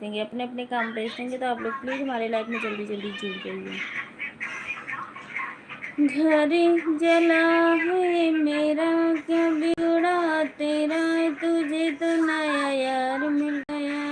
देंगे, अपने अपने काम भेज देंगे, तो आप लोग प्लीज़ हमारे लाइफ में जल्दी जल्दी जुड़ जाइए। घर जला है मेरा, क्या बिगड़ा तेरा, तुझे तो नया यार मिल गया।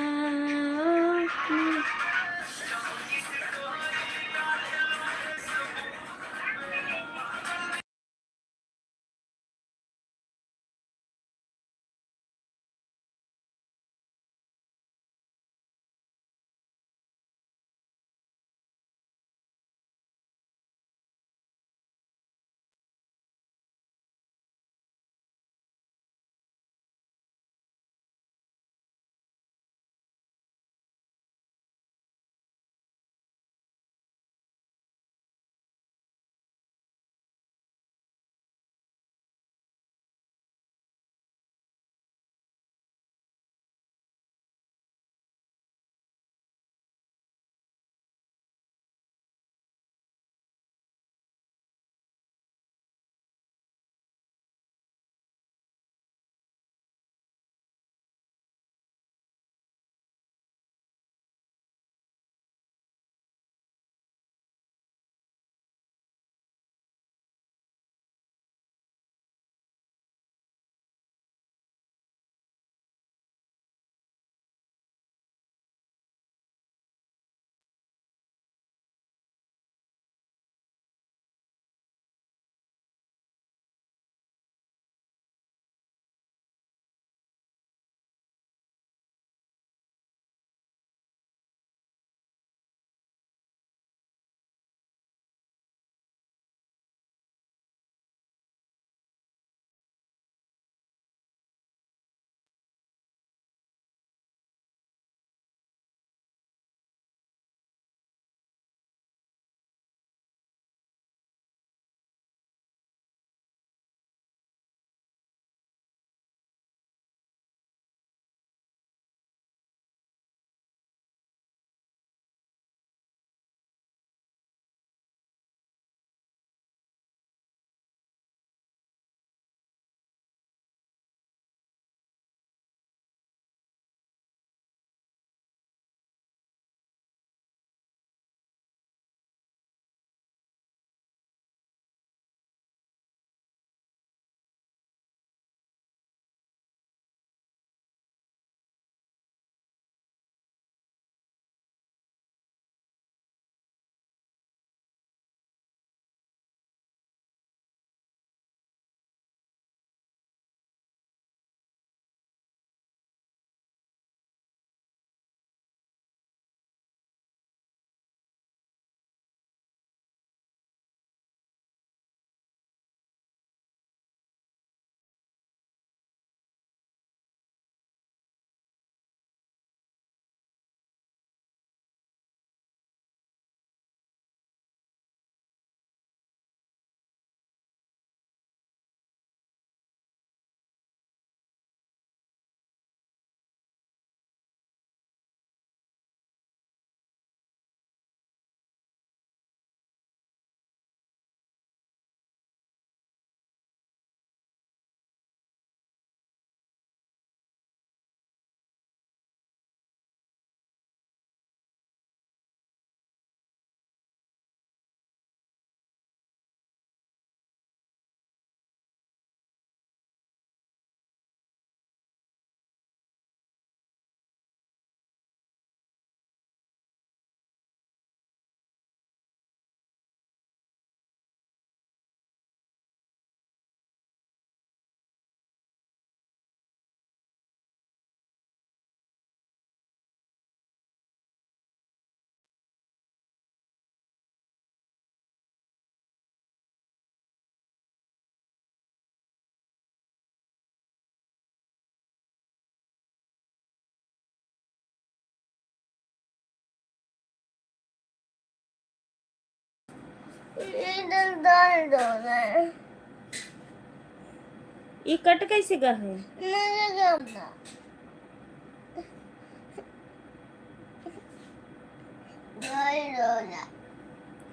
ये कट कैसे गा है?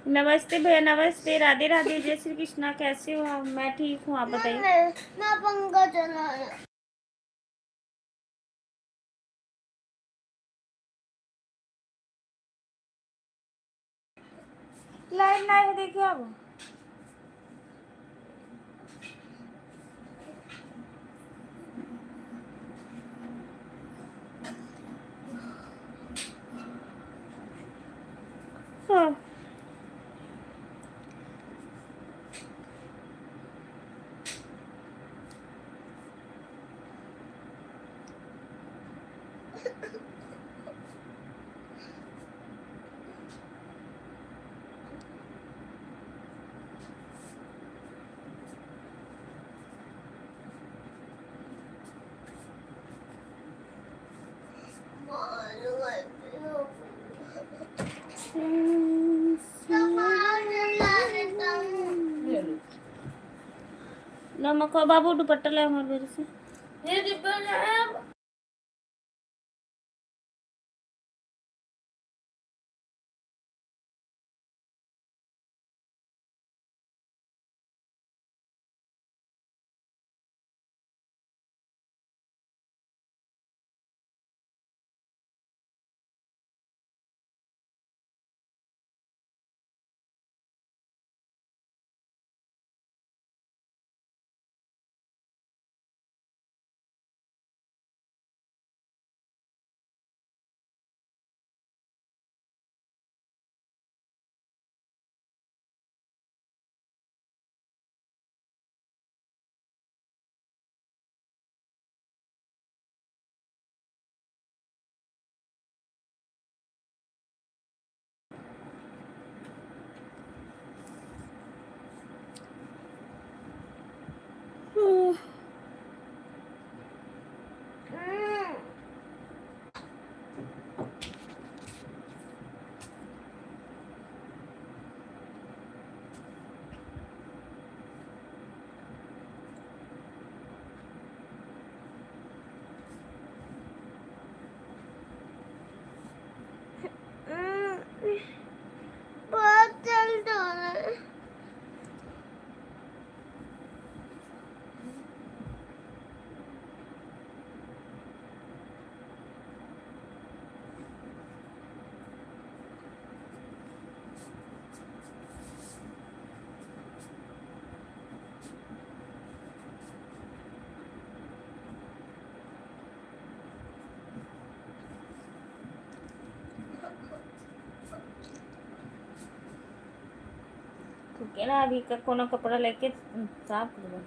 नमस्ते भैया, नमस्ते, राधे राधे, जय श्री कृष्णा। कैसे हो आप? मैं ठीक हूँ, आप बताइए। मैं पंखा चला लाइट नहीं है, देखिए अब। हाँ। नमक बाबू दुपट्टा ले हमारे मेरे से। ये डिब्बा है। बहुत जल्द हो रहा है। ठीक है ना, अभी का कोना कपड़ा लेके साफ कर दो।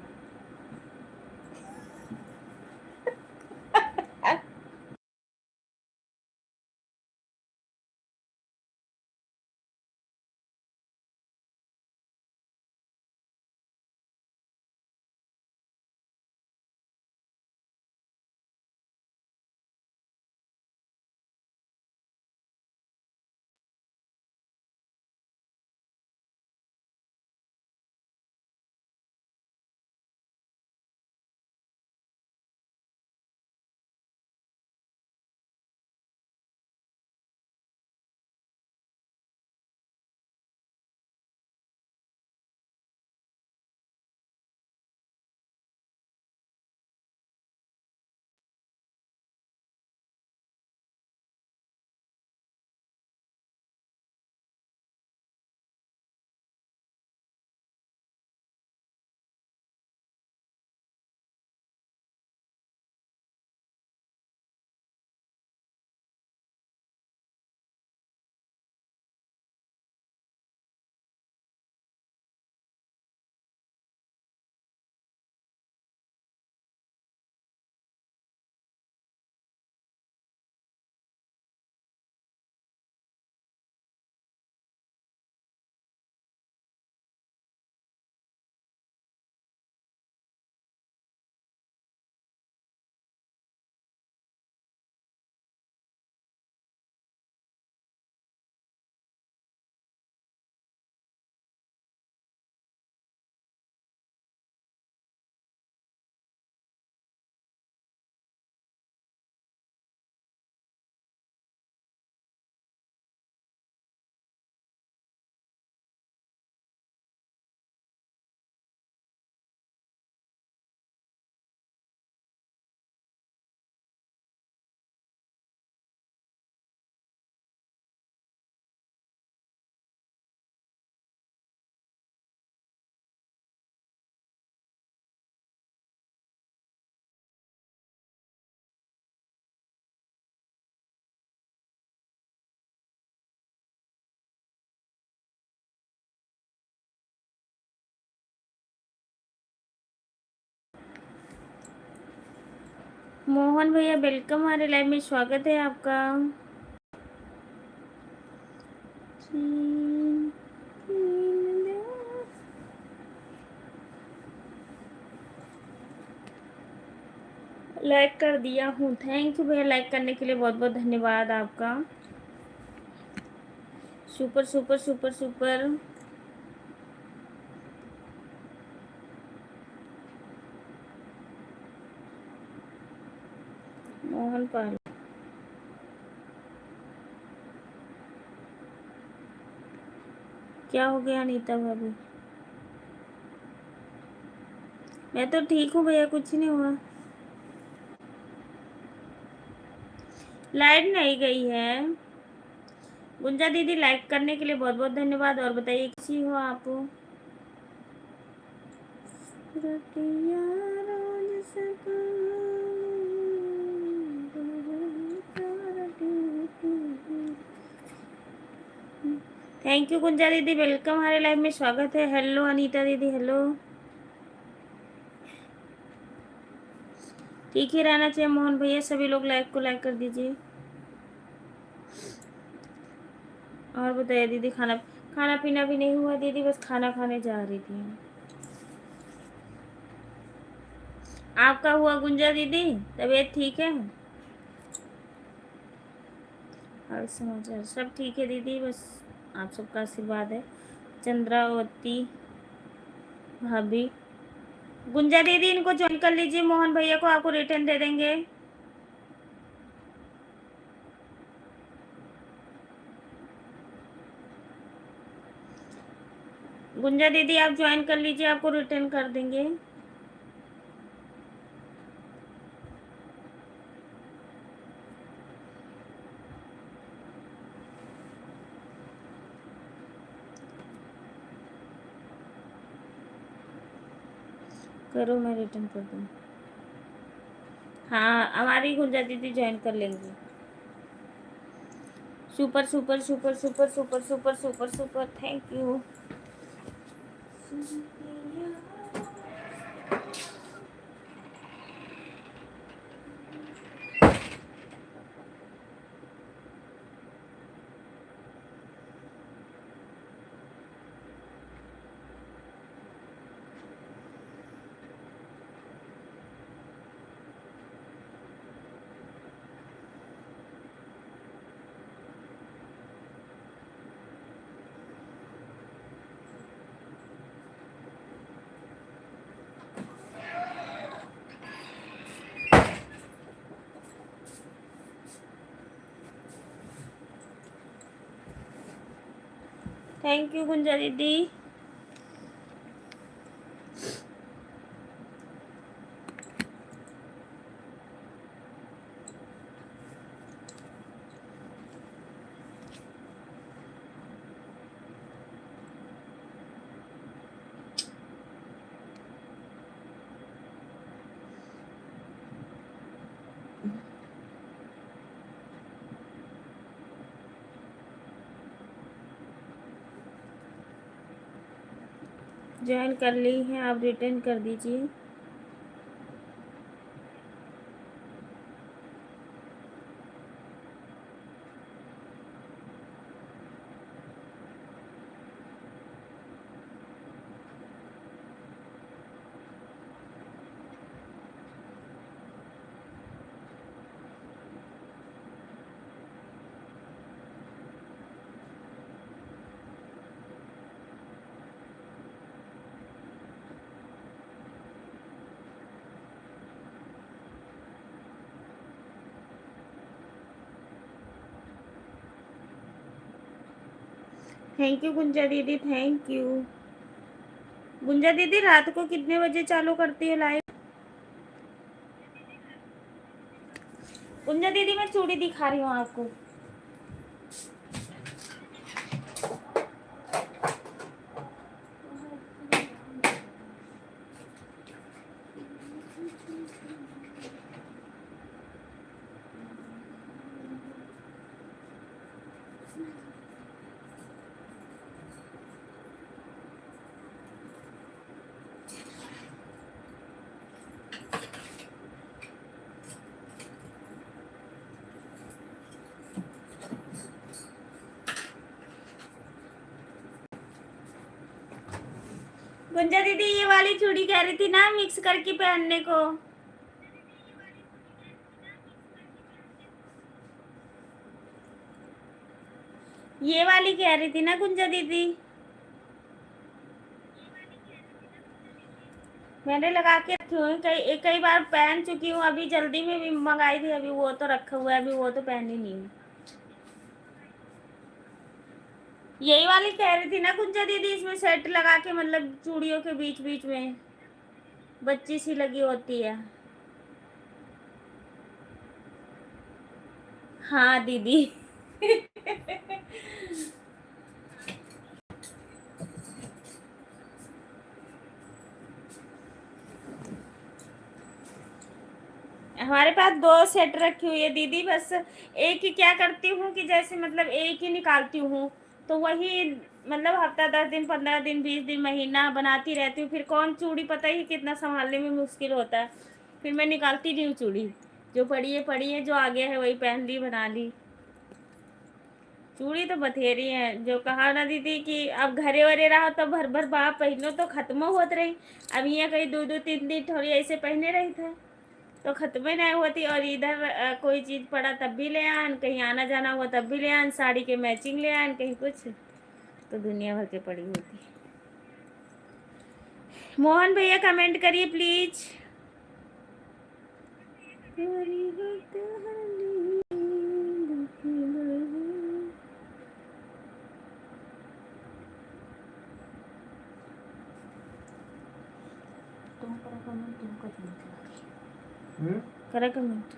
मोहन भैया वेलकम, हमारे लाइव में स्वागत है आपका। लाइक कर दिया हूँ, थैंक यू भैया, लाइक करने के लिए बहुत बहुत धन्यवाद आपका। Super super super super. Mohan Pal, क्या हो गया अनीता भाभी? मैं तो ठीक हूँ भैया, कुछ नहीं हुआ। लाइट नहीं गई है। गुंजा दीदी लाइक करने के लिए बहुत बहुत धन्यवाद। और बताइए कैसी हो आप? थैंक यू गुंजा दीदी, वेलकम, हमारे लाइव में स्वागत है। हेलो अनीता दीदी, हेलो। ठीक ही रहना चाहिए मोहन भैया, सभी लोग लाइक को लाइक कर दीजिए। और बताइए दीदी, खाना खाना पीना भी नहीं हुआ दीदी, बस खाना खाने जा रही थी। आपका हुआ गुंजा दीदी? तबीयत ठीक है? हाल समाचार सब ठीक है दीदी, बस आप सबका आशीर्वाद है। चंद्रावती भाभी, गुंजा दीदी इनको ज्वाइन कर लीजिए, मोहन भैया को आपको रिटर्न दे देंगे। गुंजा दीदी आप ज्वाइन कर लीजिए, आपको रिटर्न कर देंगे। करो, मैं रिटर्न कर दूँ। हाँ, हमारी गुंजा दीदी ज्वाइन कर लेंगी। Super super super super super super super super, thank you. Thank you Gunja दीदी। ज्वाइन कर ली है, आप रिटर्न कर दीजिए। थैंक यू गुंजा दीदी, थैंक यू। गुंजा दीदी रात को कितने बजे चालू करती है लाइव? गुंजा दीदी मैं चूड़ी दिखा रही हूँ आपको। गुंजा दीदी ये वाली चूड़ी कह रही थी ना मिक्स करके पहनने को। ये वाली कह रही थी ना गुंजा दीदी। मैंने लगा के रखी हुई, कई बार पहन चुकी हूँ, अभी जल्दी में भी मंगाई थी, अभी वो तो रखा हुआ है, अभी वो तो पहनी नहीं हूँ। यही वाली कह रही थी ना गुंजा दीदी, इसमें सेट लगा के मतलब चूड़ियों के बीच बीच में बच्ची सी लगी होती है। हाँ दीदी। हमारे पास 2 सेट रखी हुई है दीदी, बस एक ही क्या करती हूँ कि जैसे मतलब एक ही निकालती हूँ, तो वही मतलब हफ्ता 10 दिन 15 दिन 20 दिन महीना बनाती रहती हूँ, फिर कौन चूड़ी पता ही कितना संभालने में मुश्किल होता है, फिर मैं निकालती नहीं हूँ चूड़ी, जो पड़ी है जो आ गया है वही पहन ली बना ली। चूड़ी तो बथेरी है, जो कहा ना दीदी कि अब घरे वरे रहो तो भर भर बाप पहनो तो खत्म होत रही, अब यहाँ कहीं 2-2 3 दिन थोड़ी ऐसे पहने रही था तो खत्म ही नहीं होती, और इधर कोई चीज़ पड़ा तब भी ले आन, कहीं आना जाना हुआ तब भी ले आन, साड़ी के मैचिंग ले आन, कहीं कुछ, तो दुनिया भर के पड़ी होती। मोहन भैया कमेंट करिए प्लीज। तुम करो कमेंट, तुमको करा कमेंट।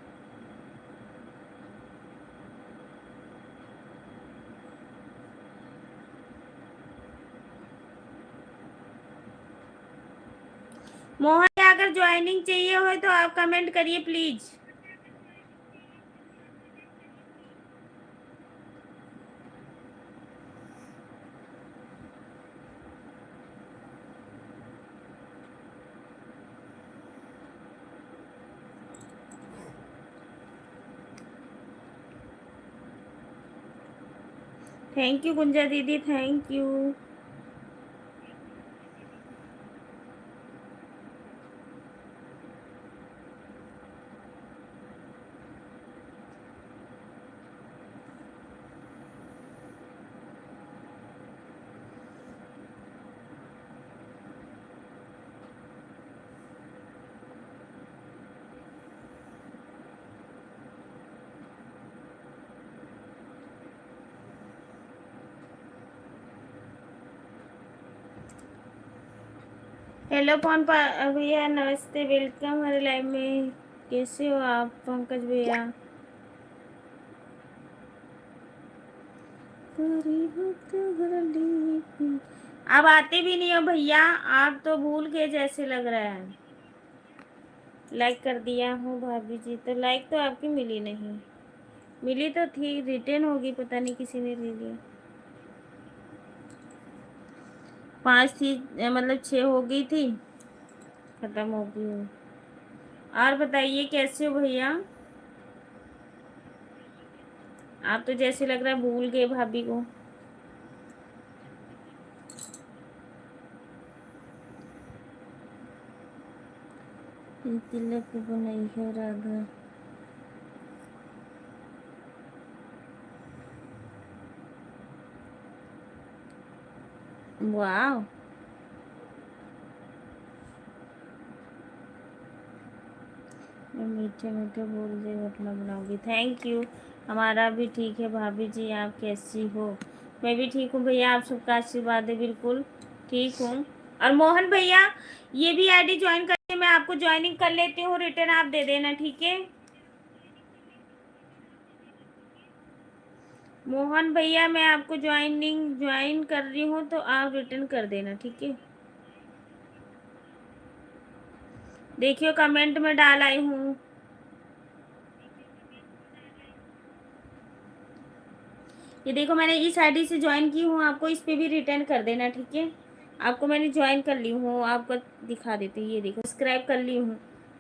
मोहन अगर ज्वाइनिंग चाहिए हो तो आप कमेंट करिए प्लीज। थैंक यू गुंजा दीदी, थैंक यू। हेलो पवन भैया, नमस्ते, वेलकम हमारे लाइव में। कैसे हो आप पंकज भैया? अब आते भी नहीं हो भैया, आप तो भूल गए जैसे लग रहा है। लाइक कर दिया हूँ भाभी जी, तो लाइक तो आपकी मिली नहीं, मिली तो थी, रिटर्न होगी, पता नहीं किसी ने ले लिया। 5 थी, मतलब 6 हो गई थी, खत्म हो गई। और बताइए कैसे हो भैया? आप तो जैसे लग रहा है भूल गए भाभी को। तिलक बनाई है राधा। वाह, मैं मीठे मीठे बोल दे घटना बनाऊंगी। थैंक यू, हमारा भी ठीक है भाभी जी, आप कैसी हो? मैं भी ठीक हूँ भैया, आप सबका आशीर्वाद है, बिल्कुल ठीक हूँ। और मोहन भैया ये भी आईडी ज्वाइन करके मैं आपको ज्वाइनिंग कर लेती हूँ, रिटर्न आप दे देना, ठीक है? मोहन भैया मैं आपको ज्वाइन कर रही हूँ तो आप रिटर्न कर देना, ठीक है? देखियो कमेंट में डाल आई हूँ। ये देखो मैंने इस आईडी से ज्वाइन की हूँ, आपको इस पे भी रिटर्न कर देना, ठीक है? आपको मैंने ज्वाइन कर ली हूँ, आपको दिखा देती हूँ, ये देखो सब्सक्राइब कर ली हूँ,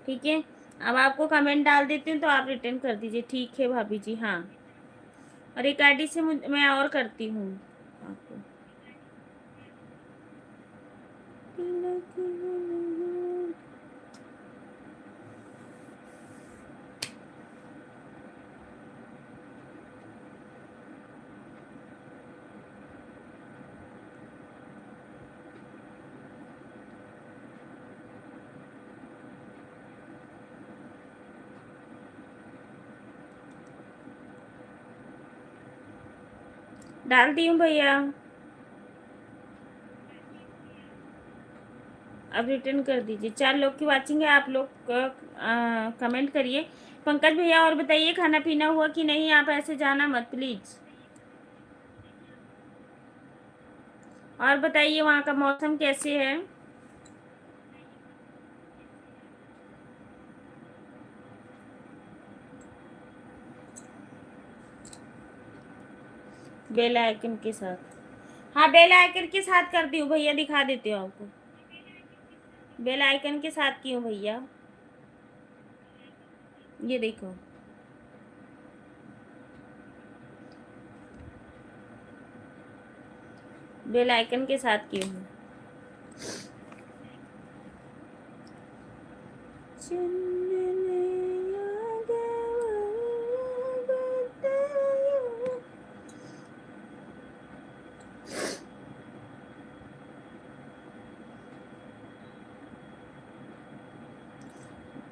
ठीक है? अब आपको कमेंट डाल देती हूँ तो आप रिटर्न कर दीजिए, ठीक है भाभी जी? हाँ, और एक आईडी से मैं और करती हूँ आपको। डाल दी हूँ भैया। अब रिटर्न कर दीजिए। 4 लोग की वाचिंग है, आप लोग कमेंट करिए। पंकज भैया और बताइए खाना पीना हुआ कि नहीं? आप ऐसे जाना मत प्लीज़। और बताइए वहाँ का मौसम कैसे है? बेल आइकन के साथ। हाँ, बेल आइकन के साथ कर दी हूँ भैया, दिखा देती हूँ आपको। बेल आइकन के साथ की हूँ भैया, ये देखो। बेल आइकन के साथ की हूँ।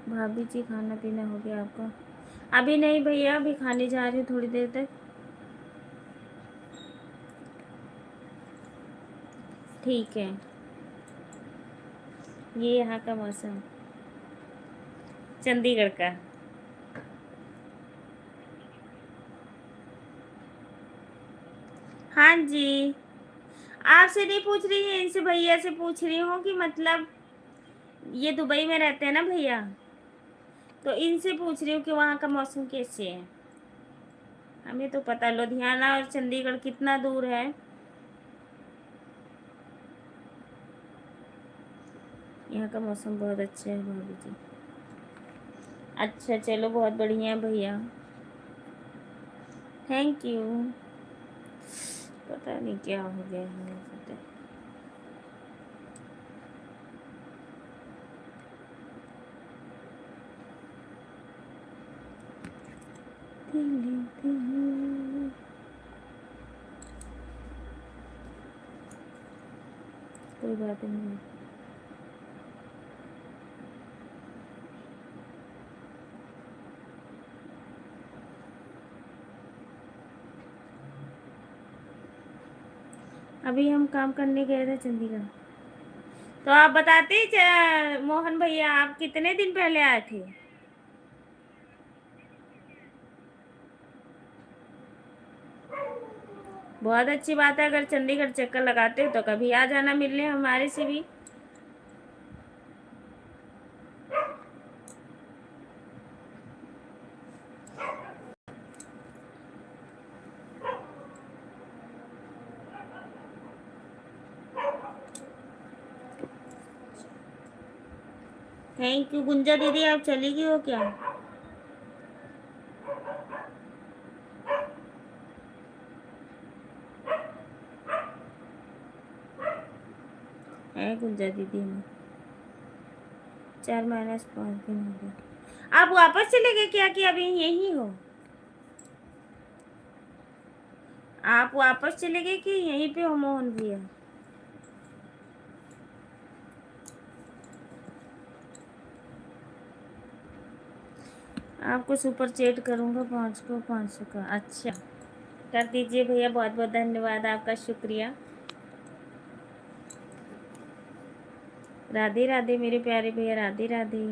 भाभी जी खाना पीना हो गया आपका? अभी नहीं भैया, अभी खाने जा रही हूँ थोड़ी देर तक। ठीक है। ये यहाँ का मौसम, चंडीगढ़ का। हाँ जी। आपसे नहीं पूछ रही है, इनसे भैया से पूछ रही हूँ कि मतलब ये दुबई में रहते हैं ना भैया, तो इनसे पूछ रही हूँ कि वहाँ का मौसम कैसे है। हमें तो पता लुधियाना और चंडीगढ़ कितना दूर है। यहाँ का मौसम बहुत अच्छा है भाभी जी। अच्छा चलो, बहुत बढ़िया भैया, थैंक यू। पता नहीं क्या हो गया है, पता। कोई बात नहीं। अभी हम काम करने गए थे चंडीगढ़। तो आप बताते मोहन भैया, आप कितने दिन पहले आए थे? बहुत अच्छी बात है, अगर चंडीगढ़ चक्कर लगाते हो तो कभी आ जाना मिलने हमारे से भी। Thank you. गुंजा दीदी आप चली गई हो क्या? है गुंजा दीदी में 4 - 5 दिन हो गए। आप वापस चले गए क्या कि अभी यहीं हो? आप वापस चले गए कि यहीं पे हो मोहन भैया? आपको सुपर चैट करूँगा 500 का। अच्छा, कर दीजिए भैया, बहुत बहुत धन्यवाद आपका, शुक्रिया। राधे राधे मेरे प्यारे भैया, राधे राधे।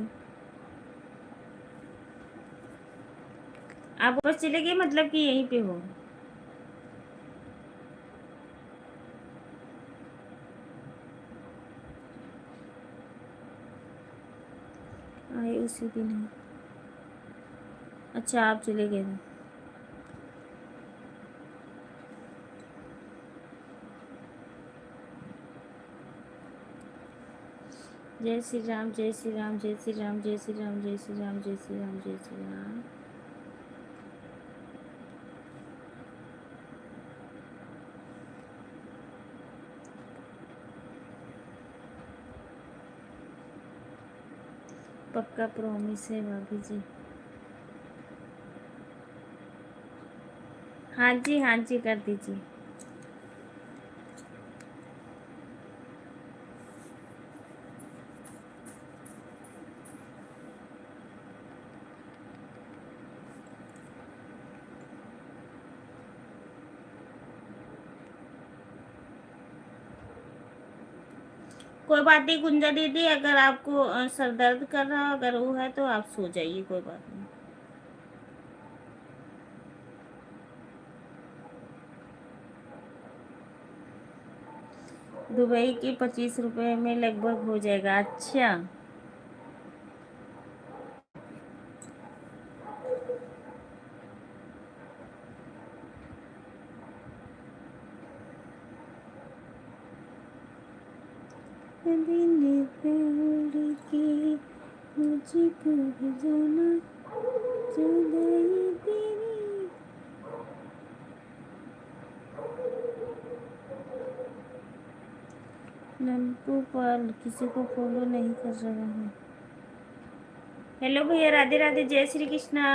आप वापस चले गए मतलब कि यहीं पे हो? आए उसी दिन है। अच्छा, आप चले गए थे। जय श्री राम, जय श्री राम, जय श्री राम, जय श्री राम, जय श्री राम, जय श्री राम, जय श्री राम। पक्का प्रॉमिस है भाभी जी। हाँ जी कर दीजिए। कोई बात नहीं गुंजा दीदी, अगर आपको सर दर्द कर रहा अगर वो है तो आप सो जाइए, कोई बात नहीं। दुबई की 25 रुपए में लगभग हो जाएगा। अच्छा दिन छोड़ के मुझको जाना, जुदाई तेरी। नंदू पाल किसी को फॉलो नहीं कर रहा है। हेलो भैया, राधे राधे, जय श्री कृष्णा।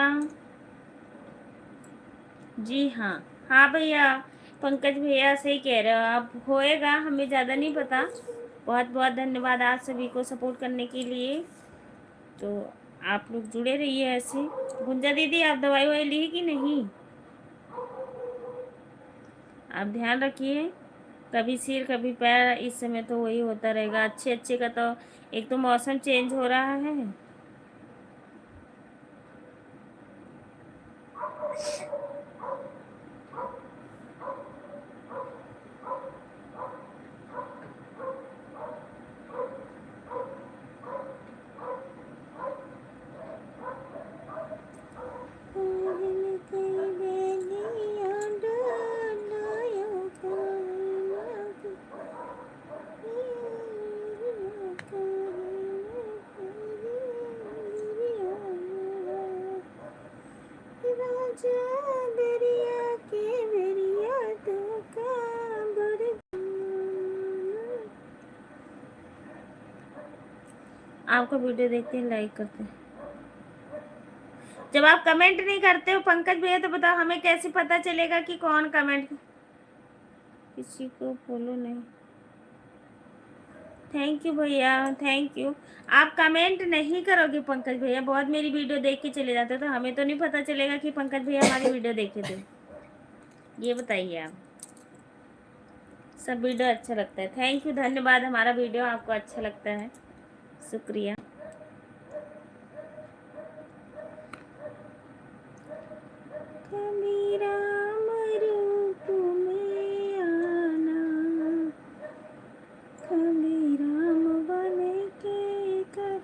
जी हाँ। हाँ भैया, पंकज भैया सही कह रहे हो आप, होएगा, हमें ज़्यादा नहीं पता। बहुत बहुत धन्यवाद आप सभी को सपोर्ट करने के लिए। तो आप लोग जुड़े रहिए ऐसे। गुंजा दीदी आप दवाई ववाई ली कि नहीं? आप ध्यान रखिए, कभी सिर कभी पैर, इस समय तो वही होता रहेगा। अच्छे अच्छे का तो एक तो मौसम चेंज हो रहा है। आपका वीडियो देखते हैं, लाइक करते हैं। जब आप कमेंट नहीं करते हो पंकज भैया तो बताओ हमें कैसे पता चलेगा कि कौन कमेंट। किसी को फॉलो नहीं। थैंक यू भैया, थैंक यू। आप कमेंट नहीं करोगे पंकज भैया, बहुत मेरी वीडियो देख के चले जाते हो, तो हमें तो नहीं पता चलेगा कि पंकज भैया हमारी वीडियो देखे थे। ये बताइए आप। सब वीडियो अच्छा लगता है, थैंक यू, धन्यवाद। हमारा वीडियो आपको अच्छा लगता है, शुक्रिया। कभी राम रूप में आना, कभी राम बन के कर।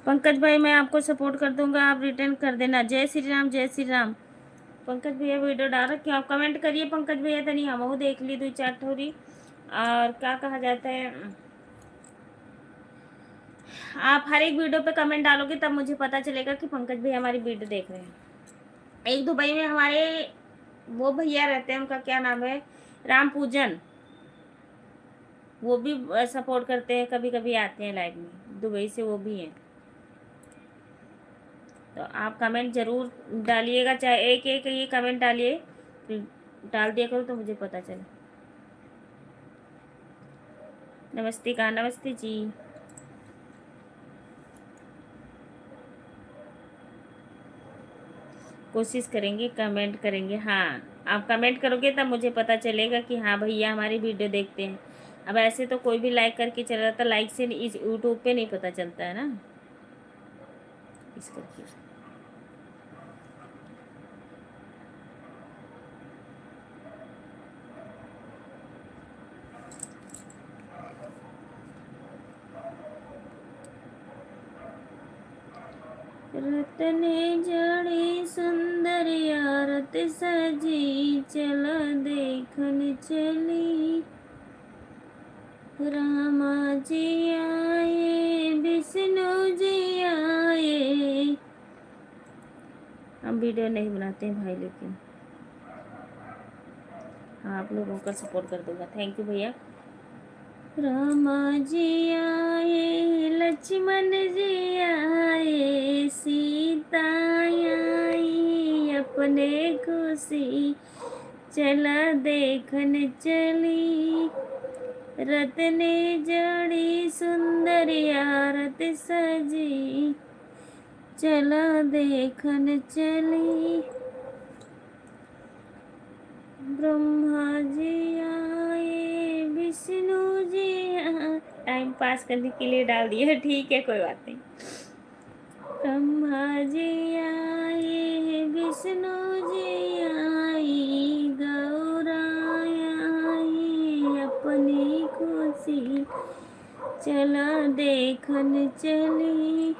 पंकज भाई मैं आपको सपोर्ट कर दूंगा, आप रिटर्न कर देना। जय श्री राम, जय श्री राम। पंकज भैया वीडियो डाल रखे आप कमेंट करिए पंकज भैया, तनी हम वो देख ली 2 4 ठोरी। और क्या कहा जाता है, आप हर एक वीडियो पे कमेंट डालोगे तब मुझे पता चलेगा कि पंकज भैया हमारी वीडियो देख रहे हैं। एक दुबई में हमारे वो भैया रहते हैं, उनका क्या नाम है, राम पूजन, वो भी सपोर्ट करते हैं, कभी कभी आते हैं लाइव में, दुबई से वो भी हैं। तो आप कमेंट ज़रूर डालिएगा, चाहे एक एक ये कमेंट डालिए, डाल दिया करो तो मुझे पता चले। नमस्ते कहा, नमस्ते जी। कोशिश करेंगे, कमेंट करेंगे। हाँ, आप कमेंट करोगे तब मुझे पता चलेगा कि हाँ भैया हमारी वीडियो देखते हैं। अब ऐसे तो कोई भी लाइक करके चला जाता, लाइक से इस यूट्यूब पे नहीं पता चलता है ना, इस करके। रतने जड़ी सुंदर यारत सजी, चल देखन चली, रामा जी आए, विष्णु जी आए। हम वीडियो नहीं बनाते हैं भाई, लेकिन हाँ आप लोगों का सपोर्ट कर दूंगा। थैंक यू भैया। रामा जी आए, लक्ष्मण जी आए, सीता आई अपने खुशी, चला देखन चली, रत्ने जड़ी सुंदर आरत सजी, चला देखन चली। ब्रह्मा जी आए, विष्णु जी आए। टाइम पास करने के लिए डाल दिया, ठीक है कोई बात नहीं। ब्रह्मा जी आए, विष्णु जी आई, गौरा आई अपनी खुशी, चला देखन चली,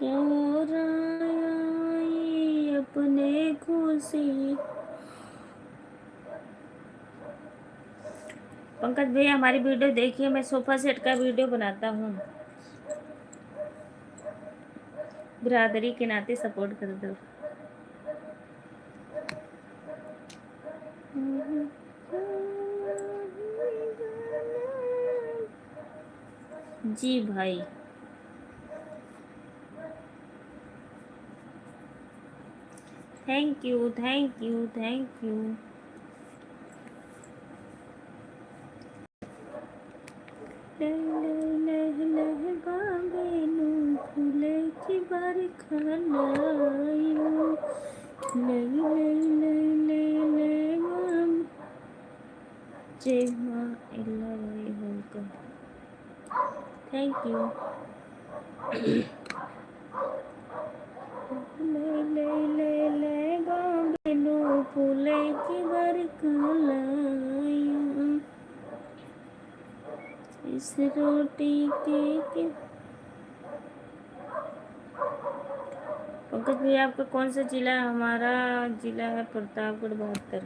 गौरा आई अपने खुशी। पंकज भैया हमारी वीडियो देखिए, मैं सोफा सेट का वीडियो बनाता हूँ, बिरादरी के नाते सपोर्ट कर दो। जी भाई, thank you thank you thank you. फूले की बरखा लायो, जय माँ एल्लाबाई होलकर, थैंक यू। ले बाबेनु फूले की बरखा लायो, इस रोटी के। पंकज भैया आपका कौन सा जिला है? हमारा जिला है प्रतापगढ़ 72।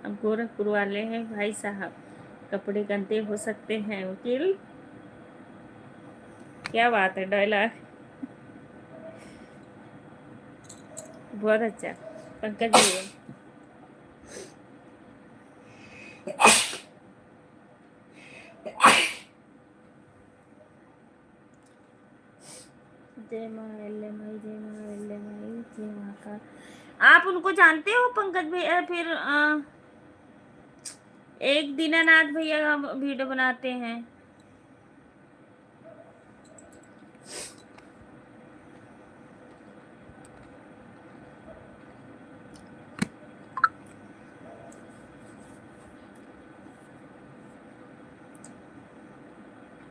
अब गोरखपुर वाले हैं भाई साहब, कपड़े गंदे हो सकते हैं वकील। क्या बात है, डायलॉग बहुत अच्छा पंकज भैया। जय माँ एल्ले माई, जय माँ एल्ले माई, जय महाकाल। आप उनको जानते हो पंकज भैया? फिर एक दीनानाथ भैया वीडियो बनाते हैं।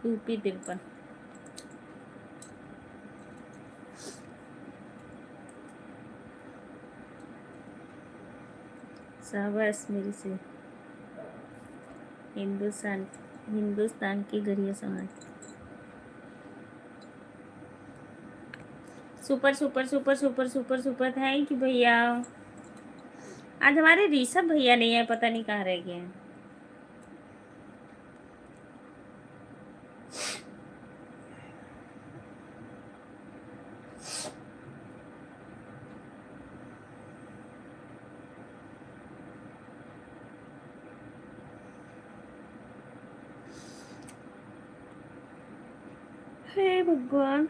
यूपी 53। शाबाश मेरी से हिंदुस्तान की गरिया समाज। Super super super super super super, thank you भैया। आज हमारे ऋषभ भैया नहीं है, पता नहीं कहाँ रह गए हैं। हे भगवान।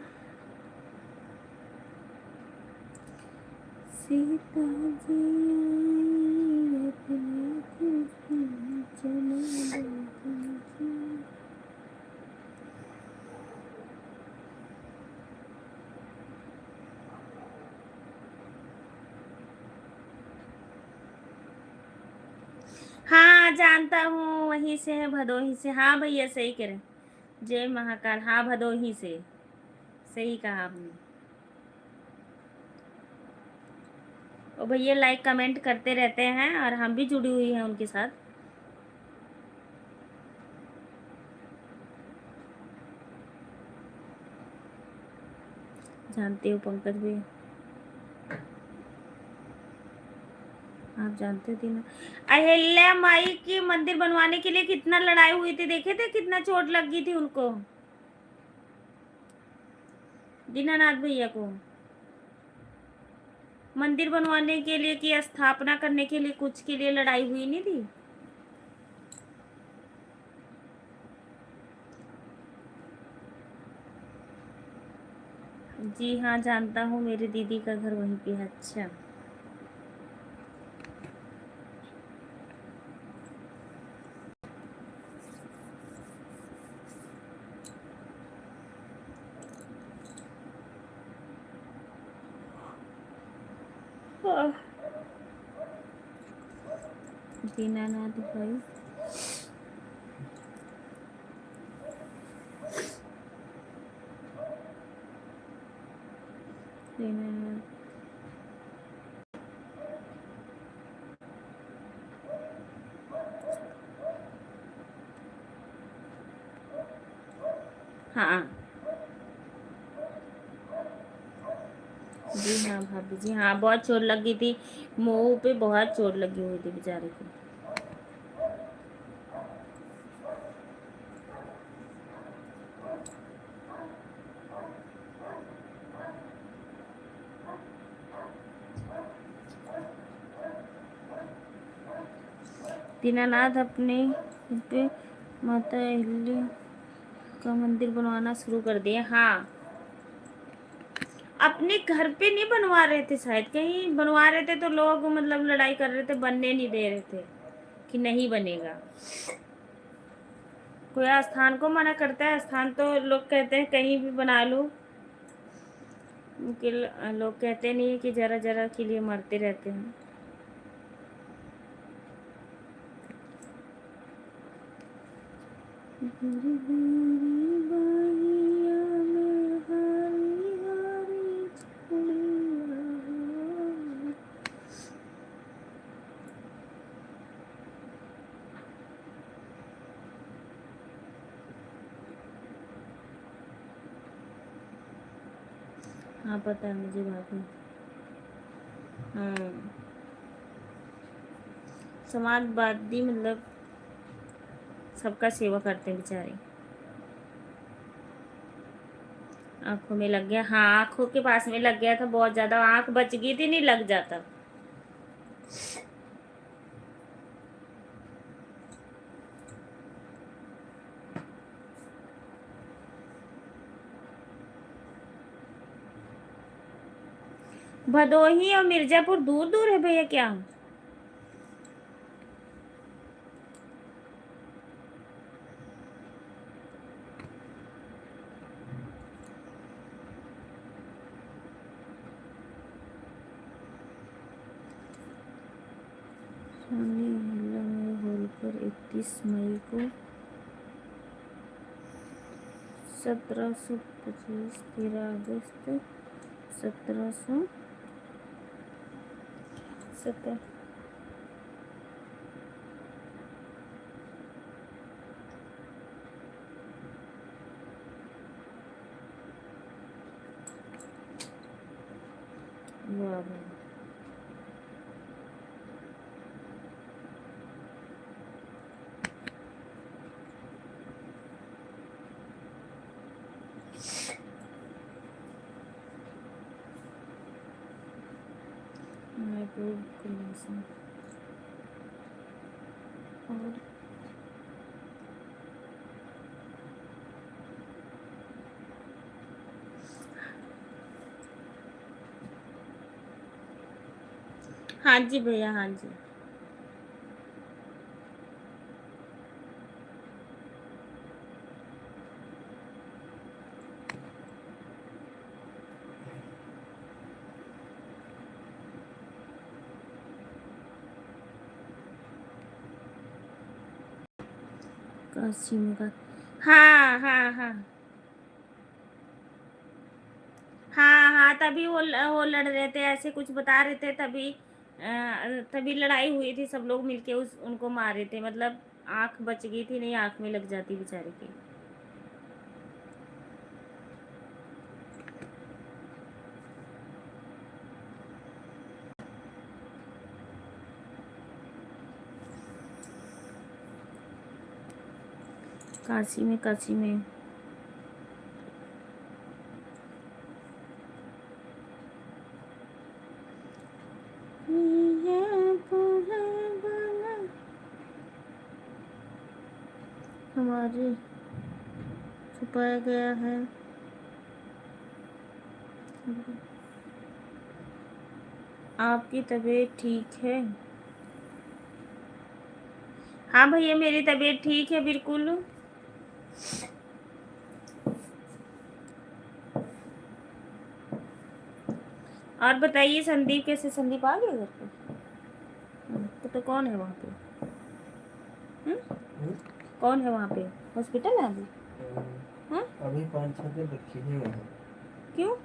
सीता जी आई अपनी खुशी, चला देखन चली। हाँ जानता हूँ, वहीं से है, भदोही से। हाँ भैया सही कह रहे हैं, जय महाकाल। हाँ भदोही से, सही कहा आपने। और भैया लाइक कमेंट करते रहते हैं और हम भी जुड़ी हुई हैं उनके साथ। जानते हो पंकज भैया। आप जानते थे ना, अहिल्या माई की मंदिर बनवाने के लिए कितना लड़ाई हुई थी, देखे थे कितना चोट लगी थी उनको, दीनानाथ भैया को मंदिर बनवाने के लिए कि स्थापना करने के लिए कुछ के लिए लड़ाई हुई नहीं थी। जी हाँ जानता हूँ, मेरी दीदी का घर वहीं पे है। अच्छा दीनानाथ भाई दीनानाथ हाँ जी हाँ भाभी जी हाँ, बहुत चोट लगी थी, मुंह पे बहुत चोट लगी हुई थी बेचारे को। दीनानाथ अपने पे माता अहिल्या का मंदिर बनवाना शुरू कर दिया। हाँ अपने घर पे नहीं बनवा रहे थे, शायद कहीं बनवा रहे थे तो लोग मतलब लड़ाई कर रहे थे, बनने नहीं दे रहे थे कि नहीं बनेगा। कोई स्थान को मना करता है, स्थान तो लोग कहते हैं कहीं भी बना लो, उनके लोग कहते नहीं है कि जरा जरा के लिए मरते रहते हैं। हाँ पता है मुझे भाभी। हाँ समाजवादी मतलब सबका सेवा करते हैं बेचारे। आंखों में लग गया, हाँ आंखों के पास में लग गया था, बहुत ज्यादा आंख बच गई थी, नहीं लग जाता। भदोही और मिर्जापुर दूर दूर है भैया क्या? स्वामी मोहल्ला में होलकर 31 मई को 1725, 13 अगस्त 1717। वाह भाई। महबूब कुलसन और हाँ जी भैया हाँ जी। काशी में का, हाँ हाँ हाँ हाँ हाँ तभी वो लड़ रहे थे, ऐसे कुछ बता रहे थे, तभी तभी लड़ाई हुई थी, सब लोग मिलके उस उनको मार रहे थे, मतलब आंख बच गई थी, नहीं आंख में लग जाती बेचारे की। काशी में, काशी में। हमारे छुपाया गया है। आपकी तबीयत ठीक है? हाँ भैया, मेरी तबीयत ठीक है बिल्कुल। और बताइए, संदीप कैसे? संदीप आ गया घर पे? तो कौन है वहाँ पे? कौन है वहाँ पे? हॉस्पिटल है अभी? हाँ, अभी 5-6 दिन रखी है वहाँ। क्यों?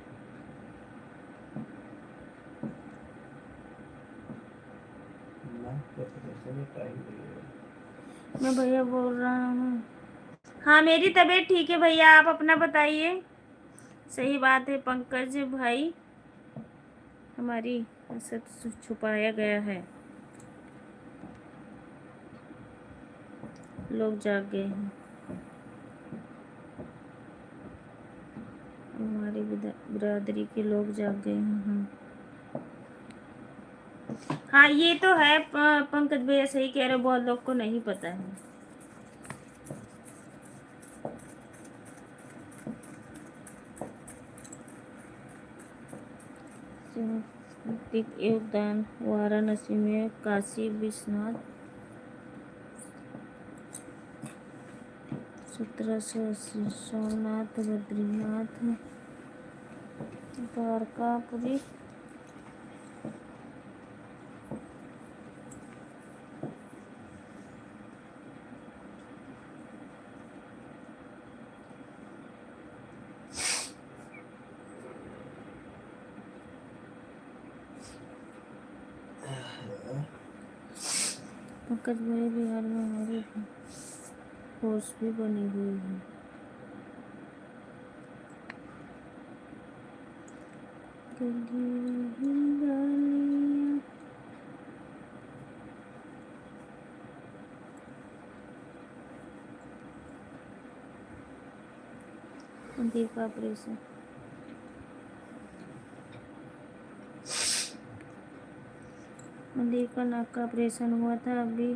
टाइम लगेगा। मैं भैया बोल रहा हूँ। हाँ, मेरी तबीयत ठीक है भैया, आप अपना बताइए। सही बात है पंकज भाई, हमारी असद छुपाया गया है। लोग जाग गए हैं, हमारी बिरादरी के लोग जाग गए हैं। हाँ, ये तो है पंकज भैया, सही कह रहे हो, बहुत लोग को नहीं पता है। सांस्कृतिक योगदान वाराणसी में, काशी विश्वनाथ 1780, सोमनाथ, बद्रीनाथ, द्वारकापुरी। पंकज भाई, बिहार में हमारी फोर्स भी बनी हुई है। मंदिर का ऑपरेशन, मंदिर का नाक का ऑपरेशन हुआ था, अभी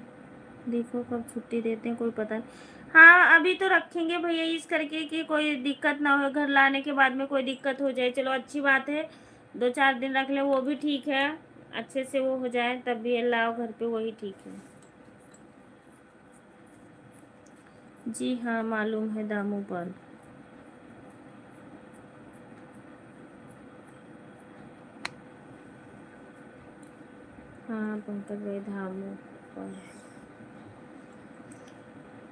देखो कब छुट्टी देते हैं, कोई पता नहीं। हाँ, अभी तो रखेंगे भैया इस करके कि कोई दिक्कत ना हो, घर लाने के बाद में कोई दिक्कत हो जाए। चलो अच्छी बात है, 2-4 दिन रख ले, वो भी ठीक है, अच्छे से वो हो जाए, तब भी लाओ घर पे, वही ठीक है। जी हाँ, मालूम है दामू पाल। हाँ पंकज भाई, Damu Pal.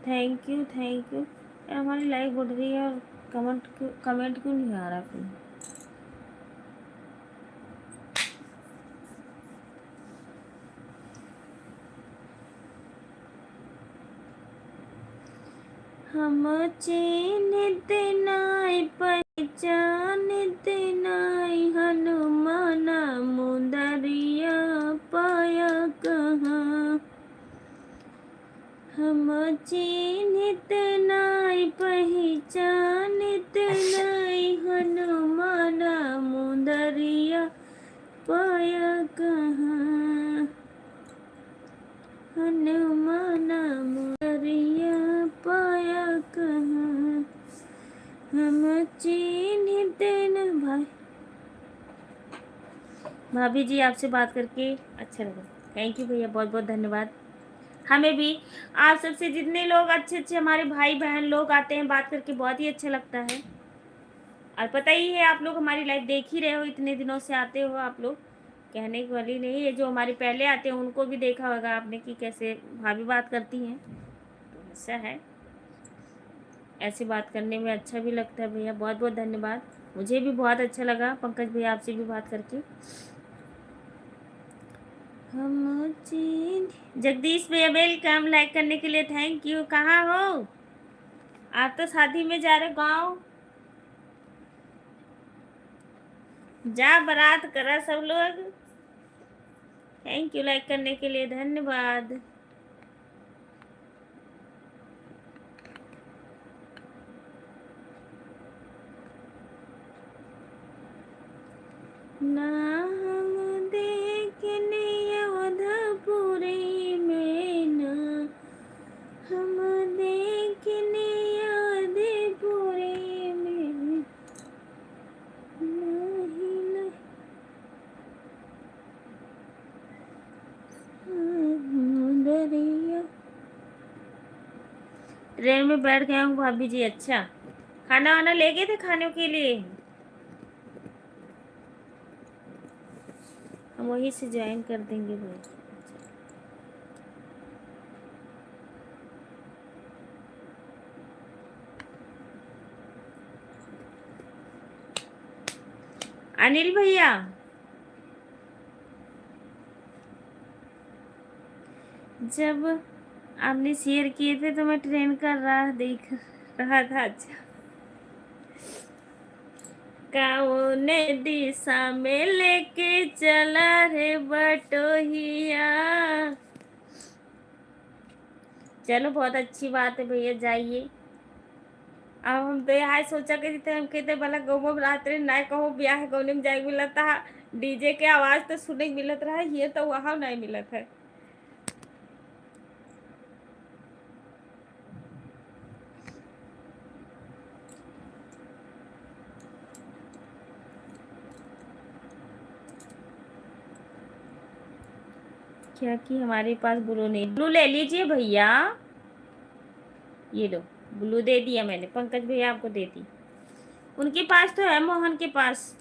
Thank you, thank you. हमारी लाइफ बढ़ रही है और कमेंट क्यों नहीं आ रहा कोई? हम चिन्हित नाय पहचानत नाय, हनुमान मुंदरिया पाया कहाँ। हम चिन्हित नाय पहचानत नाय, हनुमान मुंदरिया पाया कहाँ। हनुमान मुंदरिया पाया कहाँ। हम चिन्हित न। भाई भाभी जी, आपसे बात करके अच्छा लगा। थैंक यू भैया, बहुत बहुत धन्यवाद। हमें भी आप सबसे, जितने लोग अच्छे अच्छे हमारे भाई बहन लोग आते हैं, बात करके बहुत ही अच्छा लगता है। और पता ही है, आप लोग हमारी लाइफ देख ही रहे हो, इतने दिनों से आते हो आप लोग, कहने की वाली नहीं है। जो हमारे पहले आते हैं उनको भी देखा होगा आपने कि कैसे भाभी बात करती हैं, तो ऐसा है, ऐसे बात करने में अच्छा भी लगता है। भैया बहुत बहुत धन्यवाद, मुझे भी बहुत अच्छा लगा पंकज भैया आपसे भी बात करके। हम चीन, जगदीश भैया वेलकम, लाइक करने के लिए थैंक यू। कहाँ हो आप? तो शादी में जा रहे गाँव, जा बारात करा सब लोग। थैंक यू, लाइक करने के लिए धन्यवाद। ना हम देखने अवधपुरी में, ना हम देखने अवधपुरी में, नहीं नहीं दरिया। ट्रेन में बैठ गया हूँ भाभी जी। अच्छा, खाना वाना ले गए थे खाने के लिए? हम वहीं से ज्वाइन कर देंगे भाई। अनिल भैया, जब आपने शेयर किए थे तो मैं ट्रेन का राह देख रहा था। अच्छा, कौन दिशा में लेके चला रे बटोहिया। चलो बहुत अच्छी बात है भैया, जाइए। अब हम तो यहाँ सोचा करी थे, हम कहते भला गौ रात्रि ना कहो ब्याह गौने में जाए मिलत था, डीजे के आवाज तो सुने मिलत रहा, ये तो वहां नहीं मिलत है। क्या कि हमारे पास ब्लू नहीं। ब्लू ले लीजिए भैया, ये लो ब्लू दे दिया मैंने, पंकज भैया आपको दे दी। उनके पास तो है, मोहन के पास।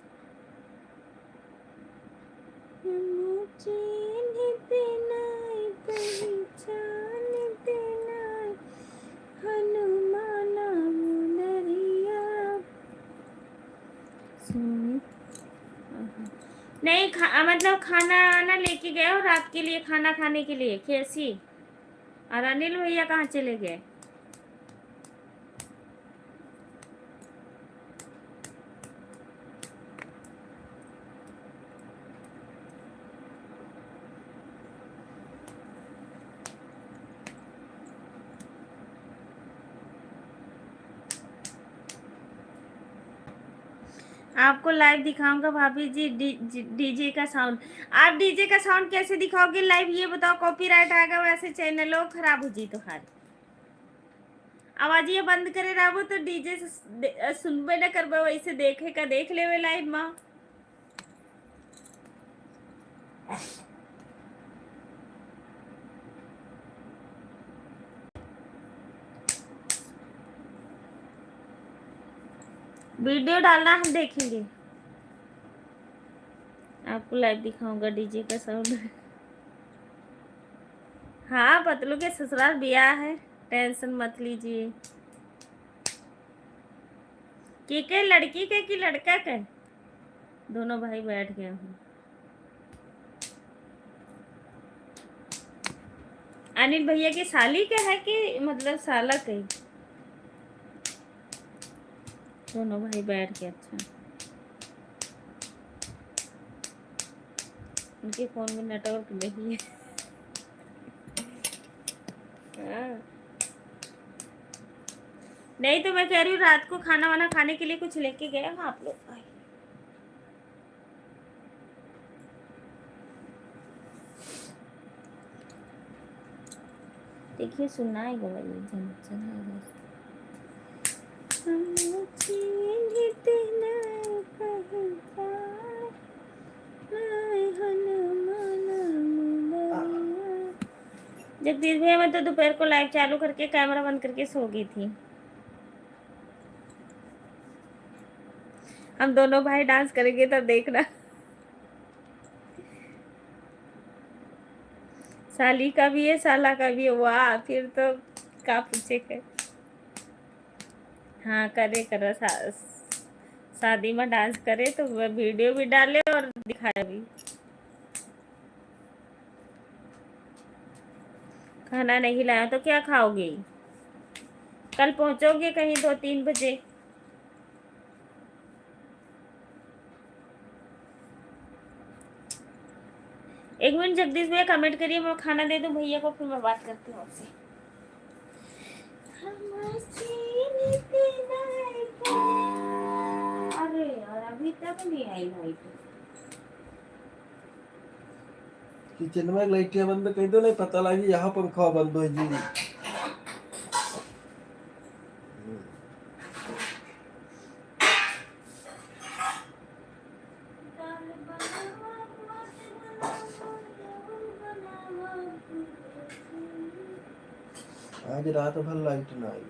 नहीं मतलब खाना आना लेके गए हो रात के लिए, खाना खाने के लिए कैसी। और अनिल भैया कहाँ चले गए? आपको लाइव दिखाऊंगा भाभी जी, डीजे का साउंड। आप डीजे का साउंड कैसे दिखाओगे लाइव, ये बताओ? कॉपीराइट आएगा, वैसे चैनल खराब हो जी तो हार आवाज ये बंद करे रहो तो डीजे से सुनबे न करबे, वैसे देखे का देख लेवे लाइव में। वीडियो डालना हम देखेंगे, आपको लाइव दिखाऊंगा डीजे का साउंड। हाँ, पतलू के ससुराल ब्याह है, टेंशन मत लीजिए। के लड़की के कि लड़का के? दोनों भाई बैठ गए हूँ। अनिल भैया की साली के है कि मतलब साला के? दोनों भाई बैठ गए। अच्छा, उनके फोन में नेटवर्क नहीं है। हाँ। नहीं तो मैं कह रही हूँ रात को खाना वाना खाने के लिए कुछ लेके गए हो आप लोग? देखिए सुनाएगा भाई जगदीश भैया, मैं तो दोपहर को लाइव चालू करके कैमरा बंद करके सो गई थी। हम दोनों भाई डांस करेंगे तब देखना। साली का भी है, साला का भी है, वाह फिर तो का पूछे के। हाँ करे कर शादी में डांस करे तो वीडियो भी डाले और दिखाया भी। खाना नहीं लाया तो क्या खाओगे? कल पहुंचोगे कहीं 2-3 बजे? एक मिनट जगदीश भैया कमेंट करिए, मैं खाना दे दूं भैया को, फिर मैं बात करती हूँ आपसे। अरे यार अभी तक नहीं आई लाइट। किचन में लाइटियां बंद कर दो, नहीं पता लगी यहाँ पंखा बंद हो जी। दाल बनावा भात बनावा चावल बनावा आज रात भर लाइट ना आई।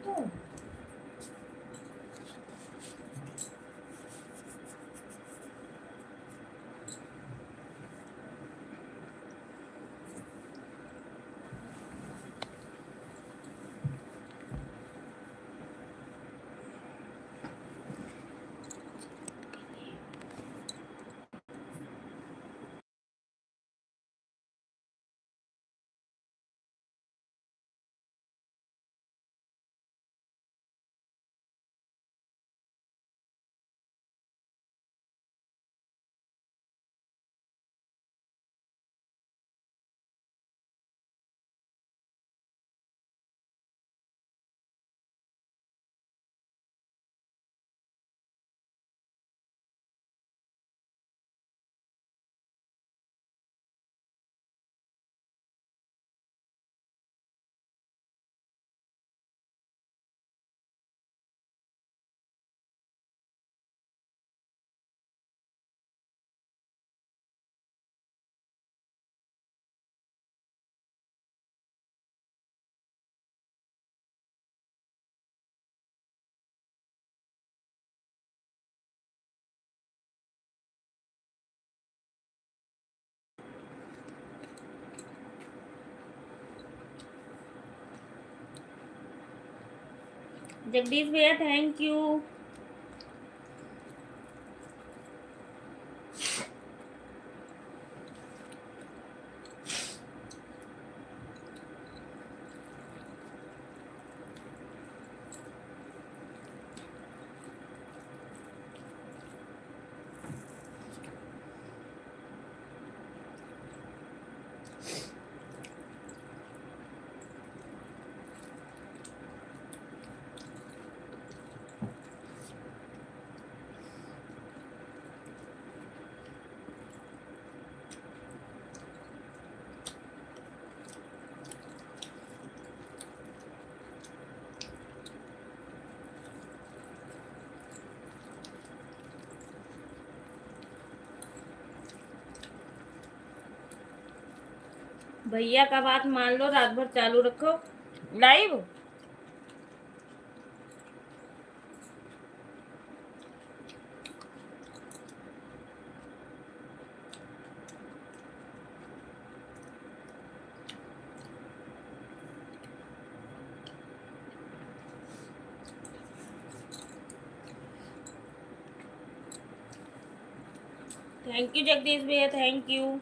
क्यों? जगदीश भैया थैंक यू। भैया का बात मान लो, रात भर चालू रखो लाइव। थैंक यू जगदीश भैया, थैंक यू।